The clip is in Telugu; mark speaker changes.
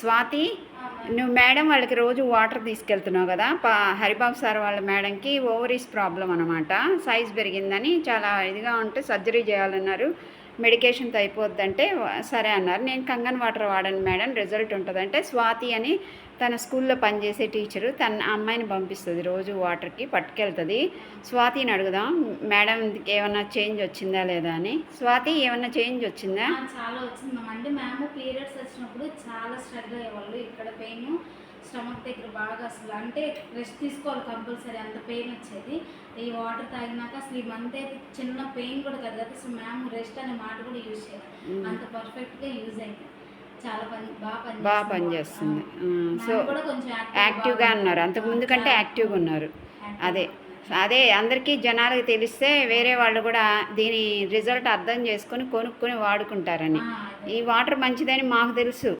Speaker 1: స్వాతి, నువ్వు మేడం వాళ్ళకి రోజు వాటర్ తీసుకెళ్తున్నావు కదా, హరిబాబు సార్ వాళ్ళ మేడంకి ఓవరీస్ ప్రాబ్లం అనమాట. సైజ్ పెరిగిందని చాలా ఇదిగా ఉంటే సర్జరీ చేయాలన్నారు. మెడికేషన్తో అయిపోద్దంటే సరే అన్నారు. నేను కంగన్ వాటర్ వాడాను మేడం, రిజల్ట్ ఉంటుందంటే స్వాతి అని తన స్కూల్లో పనిచేసే టీచరు తన అమ్మాయిని పంపిస్తుంది రోజు వాటర్కి పట్టుకెళ్తుంది. స్వాతిని అడుగుదాం మేడంకి ఏమన్నా చేంజ్ వచ్చిందా లేదా అని. స్వాతి, ఏమన్నా చేంజ్ వచ్చిందా?
Speaker 2: చాలా వచ్చింది మ్యామ్. అంటే మ్యామ్ పీరియడ్స్ వచ్చినప్పుడు చాలా స్ట్రగుల్ అయ్యేవాళ్ళు. ఇక్కడ పెయిన్ స్టమక్ దగ్గర బాగా అసలు అంటే రెస్ట్ తీసుకోవాలి కంపల్సరీ, అంత పెయిన్ వచ్చేది. ఈ వాటర్ తాగినాక అసలు ఈ మంత్ అయితే చిన్న పెయిన్ కూడా కదా, అసలు మ్యామ్ రెస్ట్ అనే మాట కూడా యూజ్ చేయాలి, అంత పర్ఫెక్ట్గా యూజ్ అయింది. చాలా బాగా
Speaker 1: పనిచేస్తుంది. సో
Speaker 2: కొంచెం
Speaker 1: యాక్టివ్గా ఉన్నారు, అంతకుముందు కంటే యాక్టివ్గా ఉన్నారు. అదే అదే అందరికీ జనాలకు తెలిస్తే వేరే వాళ్ళు కూడా దీని రిజల్ట్ అర్థం చేసుకొని కొనుక్కొని వాడుకుంటారని. ఈ వాటర్ మంచిదని మాకు తెలుసు.